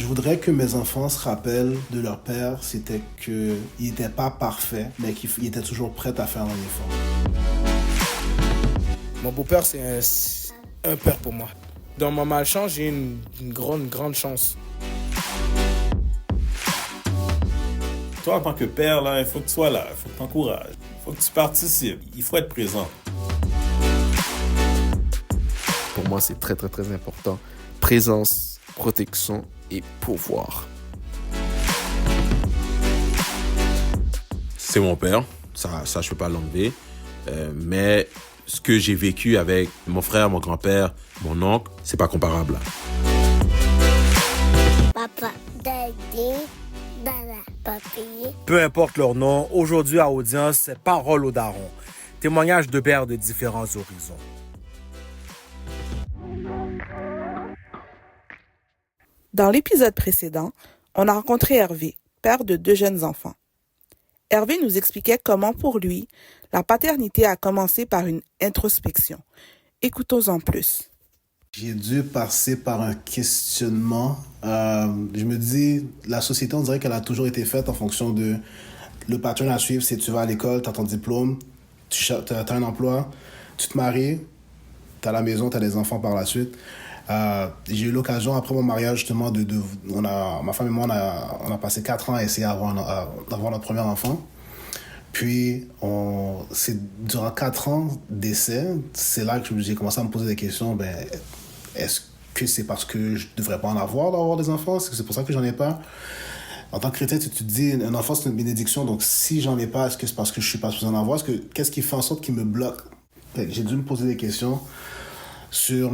voudrais que mes enfants se rappellent de leur père, c'était qu'il n'était pas parfait, mais qu'il était toujours prêt à faire un effort. Mon beau-père, c'est un père pour moi. Dans ma malchance, j'ai une grande chance. Toi, en tant que père, là, il faut que tu sois là, il faut que tu encourages, il faut que tu participes, il faut être présent. Pour moi, c'est très important. Présence, protection et pouvoir. C'est mon père, ça je peux pas l'enlever, mais ce que j'ai vécu avec mon frère, mon grand-père, mon oncle, c'est pas comparable. Papa, daddy, dada, papi. Peu importe leur nom, aujourd'hui à Audience, c'est Parole aux darons. Témoignages de pères de différents horizons. Dans l'épisode précédent, on a rencontré Hervé, père de 2 jeunes enfants. Hervé nous expliquait comment, pour lui, la paternité a commencé par une introspection. Écoutons-en plus. J'ai dû passer par un questionnement. Je me dis, la société, on dirait qu'elle a toujours été faite en fonction de le pattern à suivre. C'est tu vas à l'école, tu as ton diplôme, tu as un emploi, tu te maries, tu as la maison, tu as des enfants par la suite. J'ai eu l'occasion, après mon mariage, justement, ma femme et moi, on a passé 4 ans à essayer d'avoir notre premier enfant. Puis, c'est durant 4 ans d'essai, c'est là que j'ai commencé à me poser des questions. Est-ce que c'est parce que je ne devrais pas d'avoir des enfants? Est-ce que c'est pour ça que j'en ai pas? En tant que chrétien, tu te dis, un enfant, c'est une bénédiction. Donc, si j'en ai pas, est-ce que c'est parce que je suis pas supposé en avoir? Qu'est-ce qui fait en sorte qu'il me bloque? J'ai dû me poser des questions sur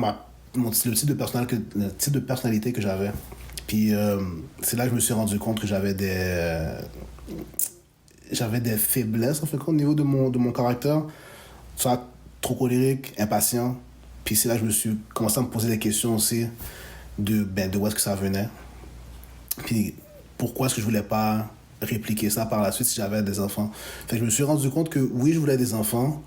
le type de personnalité que j'avais. Puis c'est là que je me suis rendu compte que j'avais des faiblesses en fait, au niveau de mon caractère, soit trop colérique, impatient. Puis c'est là que je me suis commencé à me poser des questions aussi de où est-ce que ça venait. Puis pourquoi est-ce que je voulais pas répliquer ça par la suite si j'avais des enfants. Fait que je me suis rendu compte que oui, je voulais des enfants,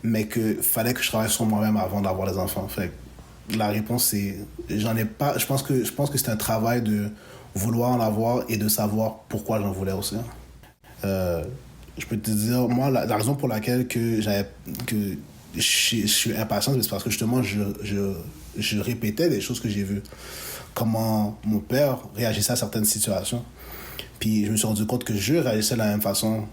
mais que fallait que je travaille sur moi-même avant d'avoir des enfants. Fait que la réponse c'est j'en ai pas. Je pense que c'est un travail de vouloir en avoir et de savoir pourquoi j'en voulais aussi. Je peux te dire, moi, la raison pour laquelle je suis impatient, c'est parce que justement, je répétais des choses que j'ai vues. Comment mon père réagissait à certaines situations. Puis je me suis rendu compte que je réagissais de la même façon.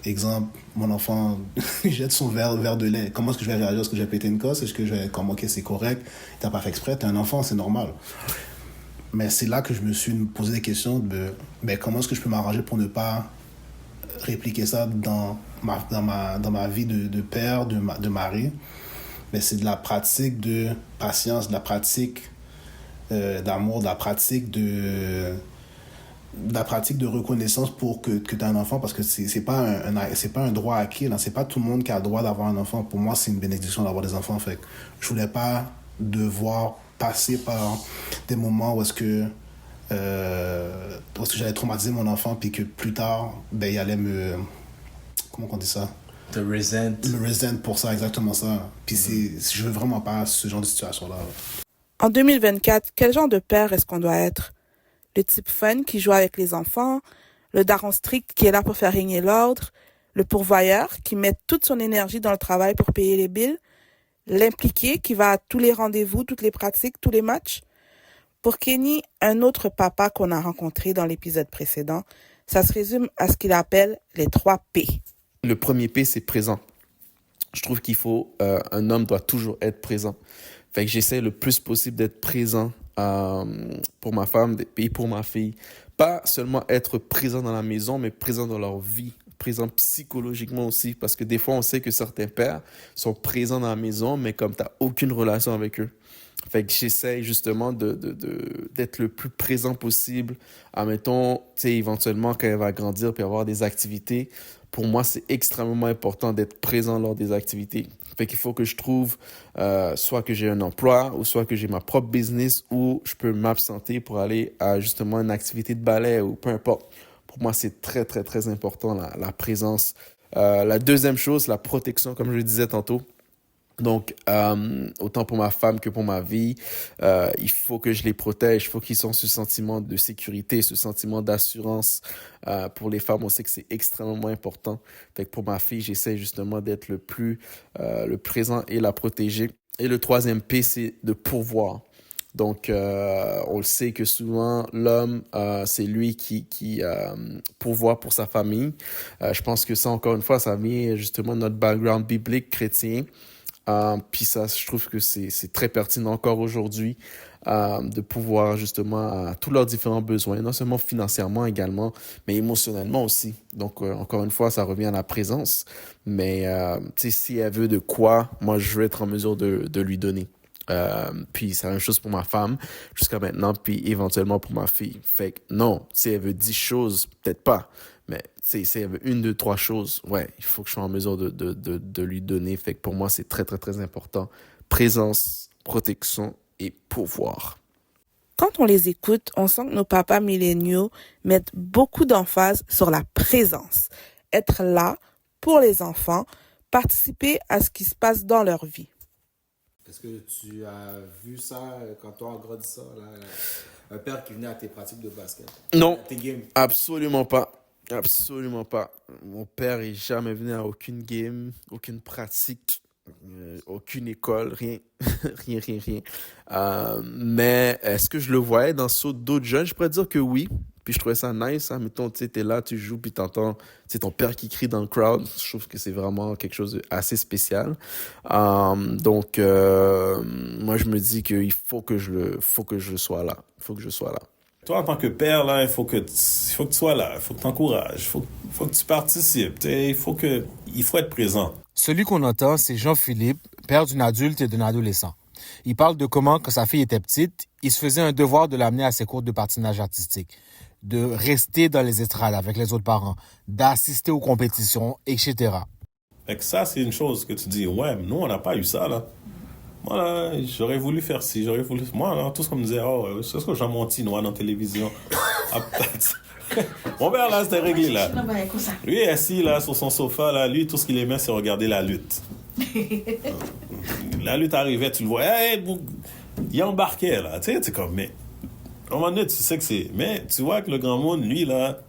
Exemple, mon enfant jette son verre de lait. Comment est-ce que je vais réagir? Est-ce que je vais péter une cosse? Est-ce que je vais comme, ok, c'est correct, t'as pas fait exprès, t'es un enfant, c'est normal. Mais c'est là que je me suis posé des questions de comment est-ce que je peux m'arranger pour ne pas répliquer ça dans ma vie de père, de mari. Mais c'est de la pratique de patience, de la pratique d'amour, de la pratique de reconnaissance pour que tu as un enfant, parce que c'est pas un droit acquis, là. C'est pas tout le monde qui a le droit d'avoir un enfant. Pour moi, c'est une bénédiction d'avoir des enfants. Fait que je voulais pas devoir passer par des moments où est-ce que j'allais traumatiser mon enfant, puis que plus tard, il allait comment on dit ça? Te resent. Me resent pour ça, exactement ça. Puis je veux vraiment pas ce genre de situation-là. En 2024, quel genre de père est-ce qu'on doit être? Le type fun qui joue avec les enfants, le daron strict qui est là pour faire régner l'ordre, le pourvoyeur qui met toute son énergie dans le travail pour payer les billes, l'impliqué qui va à tous les rendez-vous, toutes les pratiques, tous les matchs. Pour Kenny, un autre papa qu'on a rencontré dans l'épisode précédent, ça se résume à ce qu'il appelle les 3 P. Le premier P, c'est présent. Je trouve un homme doit toujours être présent. Fait que j'essaie le plus possible d'être présent pour ma femme et pour ma fille. Pas seulement être présent dans la maison, mais présent dans leur vie, présent psychologiquement aussi. Parce que des fois, on sait que certains pères sont présents dans la maison, mais comme tu n'as aucune relation avec eux. Fait que j'essaie justement d'être le plus présent possible. Admettons, éventuellement, quand elle va grandir puis avoir des activités, pour moi, c'est extrêmement important d'être présent lors des activités. Fait qu'il faut que je trouve soit que j'ai un emploi ou soit que j'ai ma propre business où je peux m'absenter pour aller à justement une activité de ballet ou peu importe. Pour moi, c'est très, très, très important la présence. La deuxième chose, la protection, comme je le disais tantôt. Donc, autant pour ma femme que pour ma vie, il faut que je les protège. Il faut qu'ils aient ce sentiment de sécurité, ce sentiment d'assurance. Pour les femmes, on sait que c'est extrêmement important. Fait que pour ma fille, j'essaie justement d'être le présent et la protéger. Et le troisième P, c'est de pourvoir. Donc, on le sait que souvent, l'homme, c'est lui qui pourvoit pour sa famille. Je pense que ça, encore une fois, ça vient justement de notre background biblique chrétien. Puis ça, je trouve que c'est très pertinent encore aujourd'hui de pouvoir justement à tous leurs différents besoins, non seulement financièrement également, mais émotionnellement aussi. Donc, encore une fois, ça revient à la présence. Mais si elle veut de quoi, moi, je veux être en mesure de lui donner. Puis c'est la même chose pour ma femme jusqu'à maintenant, puis éventuellement pour ma fille. Fait que non, si elle veut 10 choses, peut-être pas. Mais si elle veut 1, 2, 3 choses, ouais, il faut que je sois en mesure de lui donner. Fait que pour moi, c'est très, très, très important. Présence, protection et pouvoir. Quand on les écoute, on sent que nos papas milléniaux mettent beaucoup d'emphase sur la présence. Être là pour les enfants, participer à ce qui se passe dans leur vie. Est-ce que tu as vu ça quand toi, en grandissant, là, un père qui venait à tes pratiques de basket? Non, Tes games? absolument pas. Absolument pas. Mon père est jamais venu à aucune game, aucune pratique, aucune école, rien. rien. Mais est-ce que je le voyais dans d'autres jeunes? Je pourrais dire que oui. Puis je trouvais ça nice. Hein? Mettons, tu sais, t'es là, tu joues, puis t'entends ton père qui crie dans le crowd. Je trouve que c'est vraiment quelque chose d'assez spécial. Donc, moi, je me dis qu'il faut que je sois là. Il faut que je sois là. Toi, en tant que père, là, il faut que tu sois là, il faut que tu encourages, il faut que tu participes, il faut être présent. Celui qu'on entend, c'est Jean-Philippe, père d'une adulte et d'un adolescent. Il parle de comment, quand sa fille était petite, il se faisait un devoir de l'amener à ses cours de patinage artistique, de rester dans les estrades avec les autres parents, d'assister aux compétitions, etc. Fait que ça, c'est une chose que tu dis, ouais, nous, on n'a pas eu ça, là. Moi, là, j'aurais voulu faire ci, Moi, là, tout ce qu'on me disait, oh, c'est ce que j'ai menti, noir, dans la télévision. Mon père, là, c'était réglé, là. Lui est assis, là, sur son sofa, là. Lui, tout ce qu'il aimait, c'est regarder la lutte. La lutte arrivait, tu le vois. Il embarquait, là. Tu sais, c'est comme, mais... À un moment donné, tu sais que c'est... Mais tu vois que le grand monde, lui, là...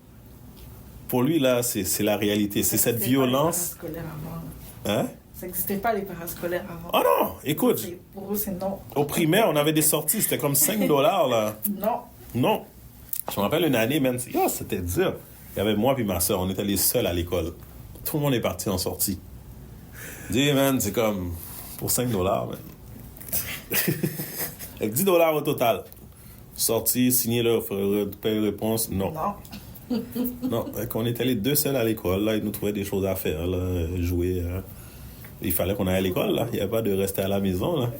Pour lui, là, c'est la réalité. C'est cette violence... Hein? Ça n'existait pas les parascolaires avant. Oh non, écoute. Pour eux, c'est non. Au primaire, on avait des sorties, c'était comme $5, là. Non. Je me rappelle une année, man, c'était dur. Il y avait moi et ma soeur, on était les seuls à l'école. Tout le monde est parti en sortie. Dis, man, c'est comme pour $5, man. Avec $10 au total. Sortie, signer leur paye réponse, non. Non, on était les deux seuls à l'école, là, ils nous trouvaient des choses à faire, là, jouer. Il fallait qu'on aille à l'école, là. Il n'y avait pas de rester à la maison, là.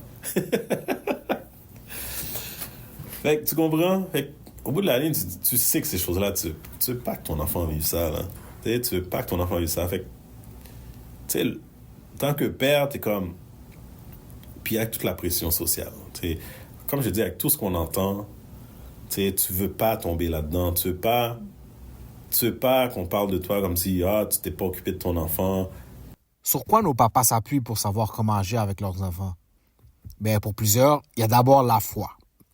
Fait que, tu comprends? Fait que, au bout de la ligne, tu sais que ces choses-là, tu veux pas que ton enfant vive ça, là. Tu veux pas que ton enfant vive ça. Fait que, tu sais, tant que père, t'es comme... Puis avec toute la pression sociale, tu sais, comme je dis, avec tout ce qu'on entend, tu veux pas tomber là-dedans. Tu veux pas qu'on parle de toi comme si, tu t'es pas occupé de ton enfant. Sur quoi nos papas s'appuient pour savoir comment agir avec leurs enfants? Ben, pour plusieurs, il y a d'abord la foi.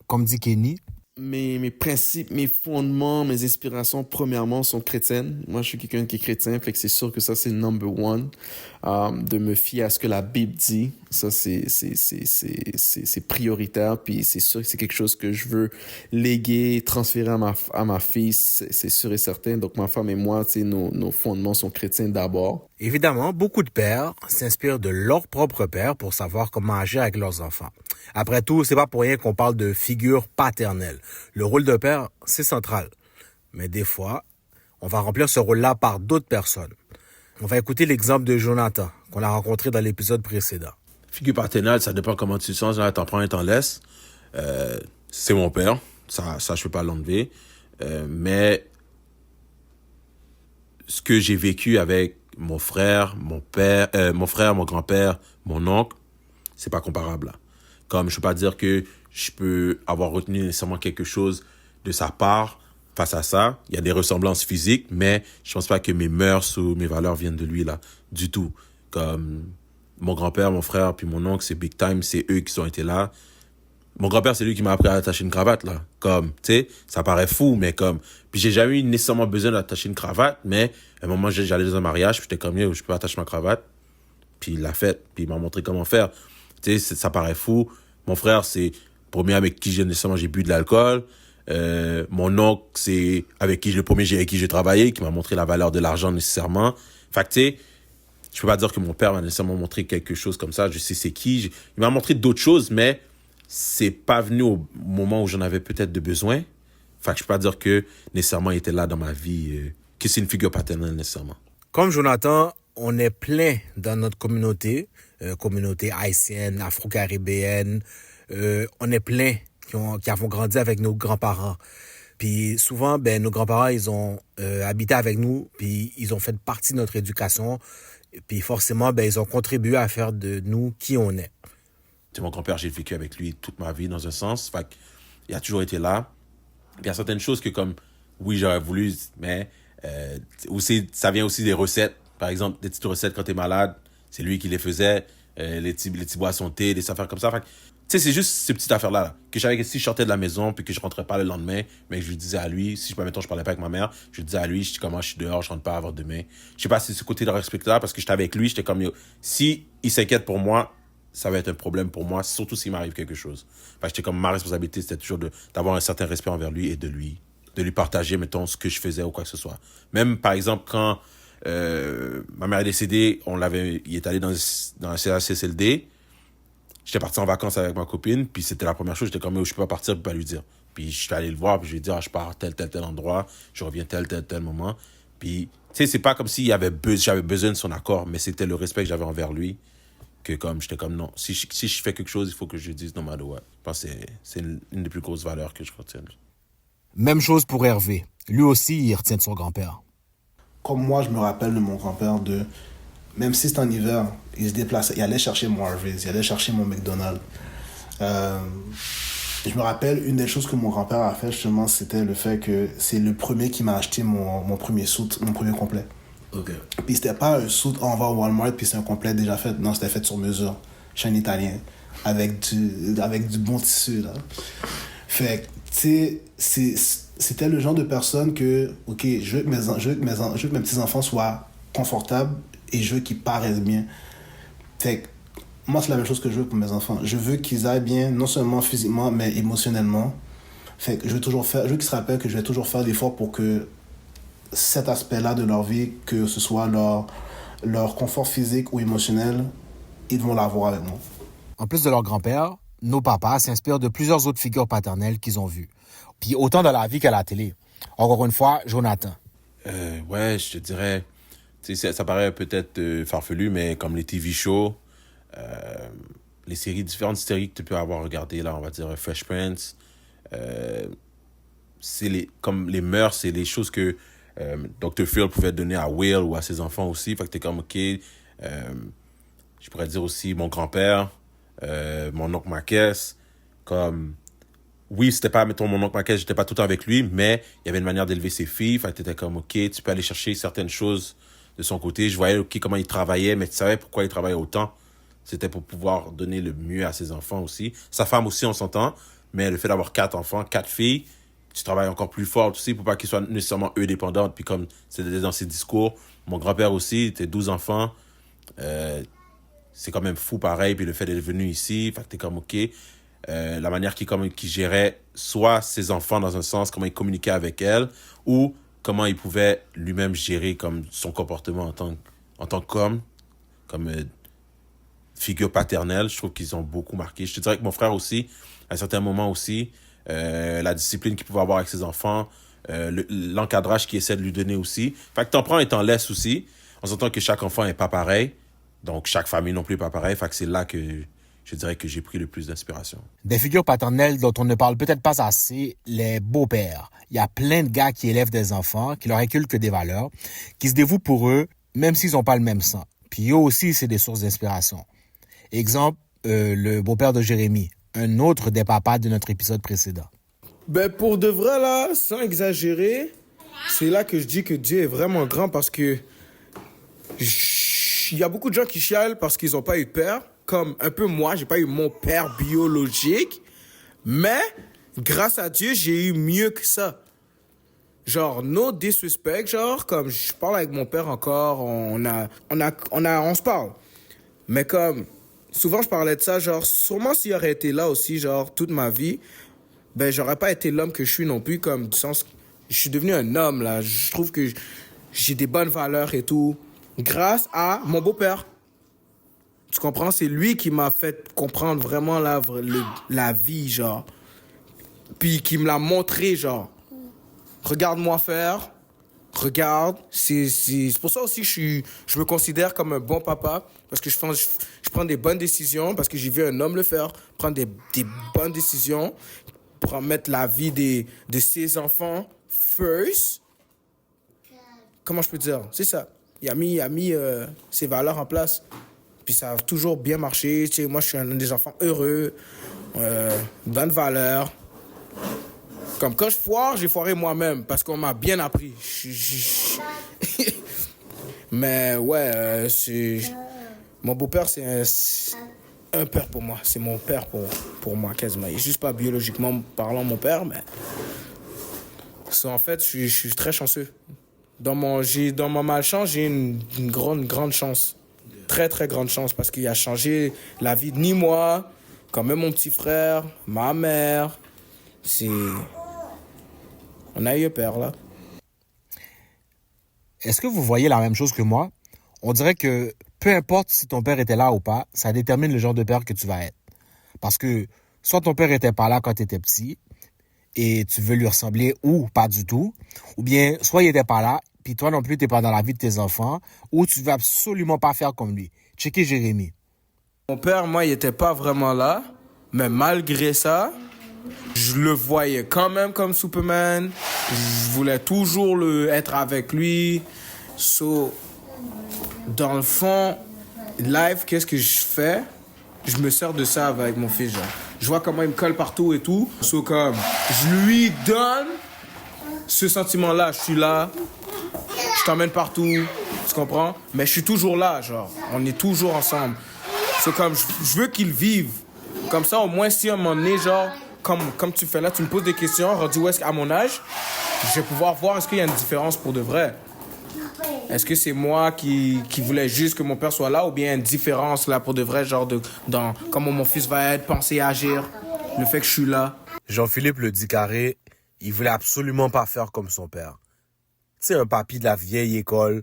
Comme dit Kenny. Mes principes, mes fondements, mes inspirations, premièrement, sont chrétiennes. Moi, je suis quelqu'un qui est chrétien, fait que c'est sûr que ça, c'est number one. De me fier à ce que la Bible dit, ça, c'est prioritaire. Puis c'est sûr que c'est quelque chose que je veux léguer, transférer à ma fille, c'est sûr et certain. Donc, ma femme et moi, nos fondements sont chrétiens d'abord. Évidemment, beaucoup de pères s'inspirent de leur propre père pour savoir comment agir avec leurs enfants. Après tout, c'est pas pour rien qu'on parle de figure paternelle. Le rôle de père, c'est central. Mais des fois, on va remplir ce rôle-là par d'autres personnes. On va écouter l'exemple de Jonathan, qu'on a rencontré dans l'épisode précédent. Figure paternelle, ça dépend comment tu te sens. Là, t'en prends et t'en laisses. C'est mon père. Ça, je peux pas l'enlever. Mais ce que j'ai vécu avec mon frère, mon grand-père, mon oncle, c'est pas comparable, là. Comme je peux pas dire que je peux avoir retenu nécessairement quelque chose de sa part face à ça. Il y a des ressemblances physiques, mais je pense pas que mes mœurs ou mes valeurs viennent de lui, là, du tout. Comme mon grand-père, mon frère, puis mon oncle, c'est big time, c'est eux qui ont été là. Mon grand-père, c'est lui qui m'a appris à attacher une cravate, là. Comme, tu sais, ça paraît fou, mais comme... Puis j'ai jamais eu nécessairement besoin d'attacher une cravate, mais à un moment, j'allais dans un mariage, puis j'étais comme, yo, je peux attacher ma cravate. Puis il l'a fait, puis il m'a montré comment faire. Tu sais, ça paraît fou. Mon frère, c'est le premier avec qui j'ai bu de l'alcool. Mon oncle, c'est le premier avec qui j'ai travaillé, qui m'a montré la valeur de l'argent nécessairement. Fait que, tu sais, je peux pas dire que mon père m'a nécessairement montré quelque chose comme ça. Je sais c'est qui. Il m'a montré d'autres choses, mais c'est pas venu au moment où j'en avais peut-être de besoin. Fait que je peux pas dire que nécessairement il était là dans ma vie, que c'est une figure paternelle nécessairement. Comme Jonathan, on est plein dans notre communauté, communauté haïtienne, afro-caribéenne. On est plein qui avons grandi avec nos grands-parents. Puis souvent, nos grands-parents, ils ont habité avec nous, puis ils ont fait partie de notre éducation. Puis forcément, ils ont contribué à faire de nous qui on est. Mon grand-père, j'ai vécu avec lui toute ma vie, dans un sens. Fait qu'il a toujours été là. Il y a certaines choses que, comme, oui, j'aurais voulu, mais aussi, ça vient aussi des recettes. Par exemple, des petites recettes quand t'es malade, c'est lui qui les faisait. Les petits boissons thé, des affaires comme ça. Fait que, tu sais, c'est juste ces petites affaires-là. Là, que je savais que si je sortais de la maison puis que je rentrais pas le lendemain, mais je lui disais à lui, si mettons, je parlais pas avec ma mère, je lui disais à lui, je dis comment je suis dehors, je rentre pas avant demain. Je sais pas si c'est ce côté de respect-là, parce que j'étais avec lui, j'étais comme, si il s'inquiète pour moi, ça va être un problème pour moi, surtout s'il m'arrive quelque chose. Fait que j'étais comme, ma responsabilité, c'était toujours d'avoir un certain respect envers lui et de lui partager, mettons, ce que je faisais ou quoi que ce soit. Même, par exemple, quand ma mère est décédée, il est allé dans un CHSLD. J'étais parti en vacances avec ma copine, puis c'était la première chose, j'étais comme, je peux pas partir, je peux pas lui dire. Puis je suis allé le voir, puis je lui ai dit, je pars à tel endroit, je reviens tel moment. Puis, tu sais, c'est pas comme si j'avais besoin de son accord, mais c'était le respect que j'avais envers lui, que comme, j'étais comme, non, si je fais quelque chose, il faut que je lui dise no matter what. Je pense que c'est une des plus grosses valeurs que je retiens. Même chose pour Hervé. Lui aussi, il retient de son grand-père. Comme moi, je me rappelle de mon grand-père même si c'était en hiver, il se déplaçait, il allait chercher mon Harvey's, il allait chercher mon McDonald's. Je me rappelle, une des choses que mon grand-père a fait, justement, c'était le fait que c'est le premier qui m'a acheté mon premier suit, mon premier complet. OK. Puis c'était pas un suit, on va au Walmart, puis c'est un complet déjà fait. Non, c'était fait sur mesure, chez un Italien, avec du bon tissu, là. Fait que, tu sais, c'était le genre de personne que, OK, je veux que mes petits-enfants soient confortables et je veux qu'ils paraissent bien. Fait que, moi, c'est la même chose que je veux pour mes enfants. Je veux qu'ils aillent bien, non seulement physiquement, mais émotionnellement. Fait que je veux qu'ils se rappellent que je vais toujours faire l'effort pour que cet aspect-là de leur vie, que ce soit leur confort physique ou émotionnel, ils vont l'avoir avec moi. En plus de leur grand-père, nos papas s'inspirent de plusieurs autres figures paternelles qu'ils ont vues. Puis autant dans la vie qu'à la télé. Encore une fois, Jonathan. Ouais, je te dirais... Ça paraît peut-être farfelu, mais comme les TV shows, les différentes séries que tu peux avoir regardées, là, on va dire Fresh Prince, comme les mœurs, c'est les choses que Dr. Phil pouvait donner à Will ou à ses enfants aussi. Fait que t'es comme, OK, je pourrais dire aussi mon grand-père, mon oncle Marquez, comme... Oui, c'était pas, mettons, mon oncle Marquez, j'étais pas tout le temps avec lui, mais il y avait une manière d'élever ses filles. Fait que t'étais comme, OK, tu peux aller chercher certaines choses de son côté. Je voyais, OK, comment il travaillait, mais tu savais pourquoi il travaillait autant. C'était pour pouvoir donner le mieux à ses enfants aussi. Sa femme aussi, on s'entend, mais le fait d'avoir 4 enfants, 4 filles, tu travailles encore plus fort aussi pour pas qu'ils soient nécessairement eux dépendants. Puis comme c'était dans ses discours, mon grand-père aussi, il était 12 enfants. C'est quand même fou pareil. Puis le fait d'être venu ici, fait que t'es comme, OK. La manière qu'il gérait soit ses enfants dans un sens, comment il communiquait avec elle, ou comment il pouvait lui-même gérer comme son comportement en tant qu'homme, comme figure paternelle. Je trouve qu'ils ont beaucoup marqué. Je te dirais que mon frère aussi, à un certain moment aussi, la discipline qu'il pouvait avoir avec ses enfants, l'encadrage qu'il essaie de lui donner aussi. Fait que t'en prends et t'en laisses aussi. On s'entend que chaque enfant n'est pas pareil, donc chaque famille non plus n'est pas pareil. Fait que c'est là que je dirais que j'ai pris le plus d'inspiration. Des figures paternelles dont on ne parle peut-être pas assez, les beaux-pères. Il y a plein de gars qui élèvent des enfants, qui leur inculquent des valeurs, qui se dévouent pour eux, même s'ils n'ont pas le même sang. Puis eux aussi, c'est des sources d'inspiration. Exemple, le beau-père de Jérémy, un autre des papas de notre épisode précédent. Pour de vrai, là, sans exagérer, c'est là que je dis que Dieu est vraiment grand parce que il y a beaucoup de gens qui chialent parce qu'ils n'ont pas eu de père. Comme un peu moi, j'ai pas eu mon père biologique. Mais, grâce à Dieu, j'ai eu mieux que ça. Genre, no disrespect, genre, comme je parle avec mon père encore, on se parle. Mais comme, souvent je parlais de ça, genre, sûrement s'il aurait été là aussi, genre, toute ma vie, ben, j'aurais pas été l'homme que je suis non plus, comme, du sens, je suis devenu un homme, là. Je trouve que j'ai des bonnes valeurs et tout, grâce à mon beau-père. Tu comprends? C'est lui qui m'a fait comprendre vraiment la vie, genre. Puis qui me l'a montré, genre. Regarde-moi faire. Regarde. C'est pour ça aussi que je me considère comme un bon papa. Parce que je prends des bonnes décisions. Parce que j'ai vu un homme le faire. Prendre des bonnes décisions. Pour mettre la vie de ses enfants first. Comment je peux dire? C'est ça. Il a mis ses valeurs en place. Puis ça a toujours bien marché. Tu sais, moi, je suis un des enfants heureux. Bonne valeur. Comme quand je foire, j'ai foiré moi-même parce qu'on m'a bien appris. Mais ouais, mon beau-père, c'est un père pour moi. C'est mon père pour moi, quasiment. Il n'est juste pas biologiquement parlant mon père, mais... En fait, je suis très chanceux. Dans ma malchance, j'ai une grande chance. Très, très grande chance parce qu'il a changé la vie de ni moi, quand même mon petit frère, ma mère. On a eu peur, là. Est-ce que vous voyez la même chose que moi? On dirait que peu importe si ton père était là ou pas, ça détermine le genre de père que tu vas être. Parce que soit ton père était pas là quand tu étais petit et tu veux lui ressembler ou pas du tout, ou bien soit il était pas là puis toi non plus t'es pas dans la vie de tes enfants, ou tu veux absolument pas faire comme lui. Checkez Jérémy. Mon père, moi, il était pas vraiment là, mais malgré ça, je le voyais quand même comme Superman. Je voulais toujours être avec lui. Dans le fond, live, qu'est-ce que je fais? Je me sers de ça avec mon fils, genre. Je vois comment il me colle partout et tout. Comme, je lui donne ce sentiment-là. Je suis là. Je t'emmène partout. Tu comprends? Mais je suis toujours là, genre. On est toujours ensemble. Comme, je veux qu'il vive. Comme ça, au moins, si à un moment donné, genre, comme tu fais là, tu me poses des questions, rendu où est-ce qu'à mon âge, je vais pouvoir voir est-ce qu'il y a une différence pour de vrai. Est-ce que c'est moi qui voulais juste que mon père soit là ou bien une différence là pour de vrai, genre dans comment mon fils va être, penser, agir, le fait que je suis là. Jean-Philippe le dit carré, il voulait absolument pas faire comme son père. Tu sais, un papy de la vieille école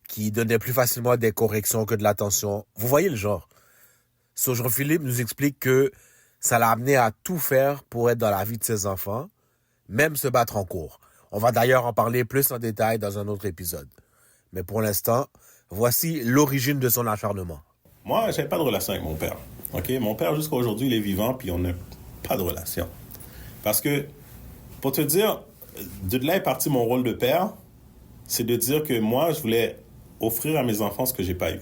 qui donnait plus facilement des corrections que de l'attention. Vous voyez le genre. Jean-Philippe nous explique que ça l'a amené à tout faire pour être dans la vie de ses enfants, même se battre en cours. On va d'ailleurs en parler plus en détail dans un autre épisode. Mais pour l'instant, voici l'origine de son acharnement. Moi, j'avais pas de relation avec mon père. OK? Mon père, jusqu'à aujourd'hui, il est vivant, puis on n'a pas de relation. Parce que, pour te dire, de là est parti mon rôle de père, c'est de dire que moi, je voulais offrir à mes enfants ce que j'ai pas eu.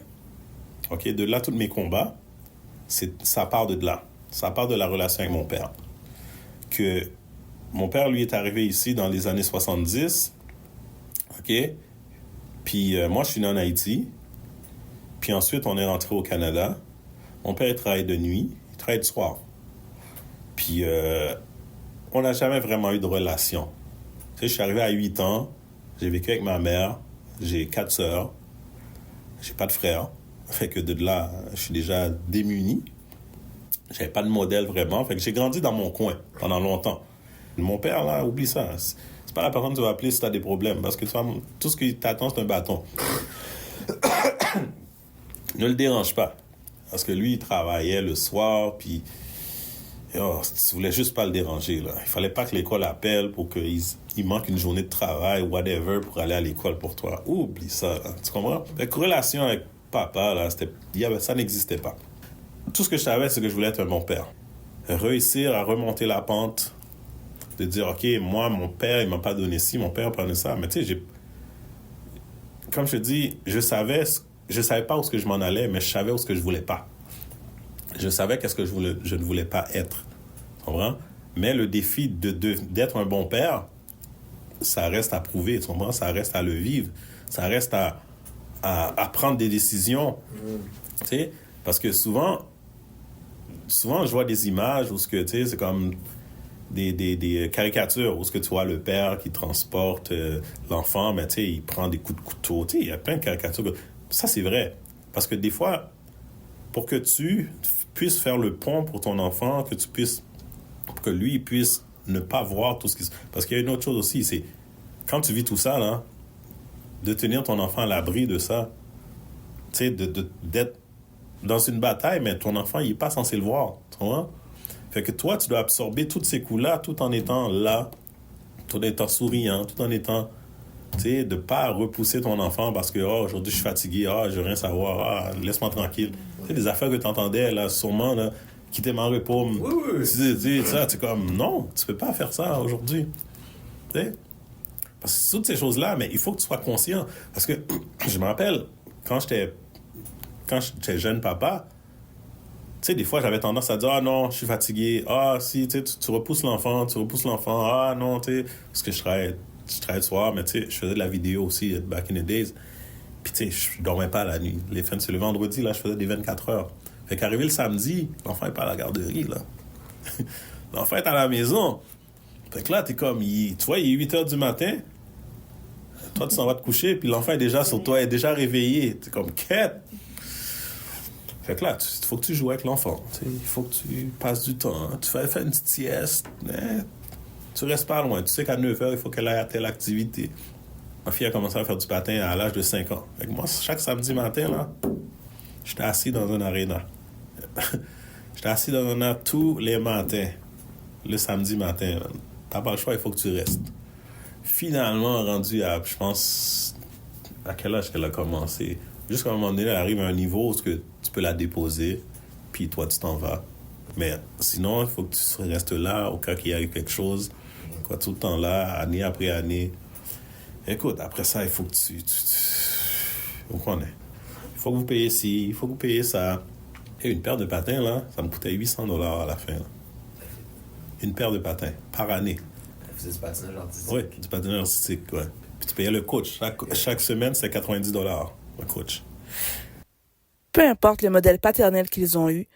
OK? De là, tous mes combats, ça part de là. Ça part de la relation avec mon père. Que mon père, lui, est arrivé ici dans les années 70. OK? Puis moi, je suis né en Haïti. Puis ensuite, on est rentré au Canada. Mon père, il travaille de nuit. Il travaille de soir. Puis on n'a jamais vraiment eu de relation. Tu sais, je suis arrivé à 8 ans. J'ai vécu avec ma mère. J'ai 4 sœurs. J'ai pas de frère. Fait que de là, je suis déjà démuni. J'avais pas de modèle vraiment. Fait que j'ai grandi dans mon coin pendant longtemps. Mon père, là, oublie ça. C'est pas la personne que tu vas appeler si tu as des problèmes. Parce que tout ce qui t'attend, c'est un bâton. Ne le dérange pas. Parce que lui, il travaillait le soir, puis tu voulais juste pas le déranger, là. Il fallait pas que l'école appelle pour qu'il manque une journée de travail, whatever, pour aller à l'école pour toi. Oublie ça, là. Tu comprends? La relation avec papa, là, ça n'existait pas. Tout ce que je savais, c'est que je voulais être un bon père. Réussir à remonter la pente, de dire, OK, moi, mon père, il m'a pas donné ci, mon père prenait ça. Mais tu sais, comme je te dis, je savais pas où ce que je m'en allais, mais je savais où ce que je voulais pas. Je savais qu'est-ce que je ne voulais pas être. Tu comprends? Mais le défi d'être un bon père, ça reste à prouver, tu comprends? Ça reste à le vivre. Ça reste à à prendre des décisions. Tu sais, parce que souvent, je vois des images où c'est comme des caricatures où ce que tu vois le père qui transporte l'enfant, mais il prend des coups de couteau. Il y a plein de caricatures. Ça, c'est vrai. Parce que des fois, pour que tu puisses faire le pont pour ton enfant, pour que lui puisse ne pas voir tout ce qui se... Parce qu'il y a une autre chose aussi, c'est quand tu vis tout ça, là, de tenir ton enfant à l'abri de ça, d'être dans une bataille, mais ton enfant, il n'est pas censé le voir, tu vois? Fait que toi, tu dois absorber tous ces coups-là tout en étant là, tout en étant souriant, tout en étant, de ne pas repousser ton enfant parce que, aujourd'hui, je suis fatigué, je veux rien savoir, laisse-moi tranquille. Tu sais, des affaires que tu entendais, là, sûrement, là, quitter ma repos. Oui. C'est comme, non, tu peux pas faire ça aujourd'hui. Tu sais? Parce que toutes ces choses-là, mais il faut que tu sois conscient. Parce que, je me rappelle, quand j'étais jeune papa, tu sais, des fois, j'avais tendance à dire, ah non, je suis fatigué. Ah, si, tu repousses l'enfant. Ah non, tu sais, parce que je travaille le soir, mais tu sais, je faisais de la vidéo aussi, back in the days. Puis, tu sais, je dormais pas la nuit. C'est le vendredi, là, je faisais des 24 heures. Fait qu'arrivé le samedi, l'enfant n'est pas à la garderie, là. L'enfant est à la maison. Fait que là, t'es comme, tu vois, il est 8 heures du matin. Toi, tu s'en vas te coucher, puis l'enfant est déjà sur toi, est déjà réveillé. T'es comme, quête. Fait que là, il faut que tu joues avec l'enfant. Il faut que tu passes du temps. Tu fais une petite sieste. Tu restes pas loin. Tu sais qu'à 9 heures, il faut qu'elle aille à telle activité. Ma fille a commencé à faire du patin à l'âge de 5 ans. Fait que moi, chaque samedi matin, là, j'étais assis dans un aréna. J'étais assis dans un aréna tous les matins. Le samedi matin. Là. T'as pas le choix, il faut que tu restes. Finalement, rendu à, je pense, à quel âge qu'elle a commencé? Jusqu'à un moment donné, elle arrive à un niveau où tu peux la déposer, puis toi, tu t'en vas. Mais sinon, il faut que tu restes là au cas qu'il y ait quelque chose. Quoi, tout le temps là, année après année. Écoute, après ça, il faut que tu vous connaissez. Il faut que vous payiez ci, il faut que vous payiez ça. Et une paire de patins, là, ça me coûtait $800 à la fin. Là. Une paire de patins, par année. Vous faisiez du patinage artistique? Oui, du patinage artistique, ouais. Puis tu payais le coach. Chaque semaine, c'est $90, le coach. Peu importe le modèle paternel qu'ils ont eu,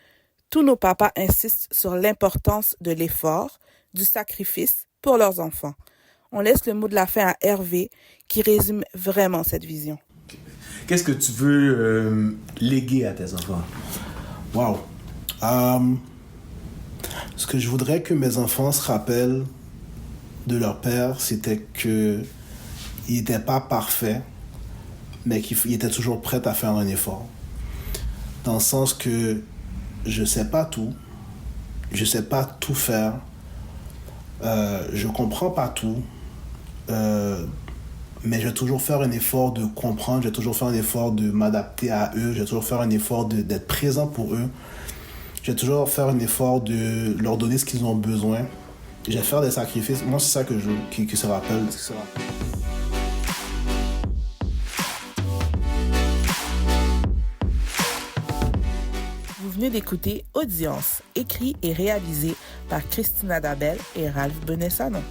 tous nos papas insistent sur l'importance de l'effort, du sacrifice pour leurs enfants. On laisse le mot de la fin à Hervé, qui résume vraiment cette vision. Qu'est-ce que tu veux léguer à tes enfants? Wow. Ce que je voudrais que mes enfants se rappellent de leur père, c'était qu'il n'était pas parfait, mais qu'il était toujours prêt à faire un effort. Dans le sens que je ne sais pas tout, je ne sais pas tout faire, je ne comprends pas tout, mais je vais toujours faire un effort de comprendre, je vais toujours faire un effort de m'adapter à eux, je vais toujours faire un effort d'être présent pour eux, je vais toujours faire un effort de leur donner ce qu'ils ont besoin. Je vais faire des sacrifices. Moi, c'est ça que je veux, qu'ils se rappellent. Vous venez d'écouter Audience, écrit et réalisé par Christina Dabel et Ralph Benet-Sanon.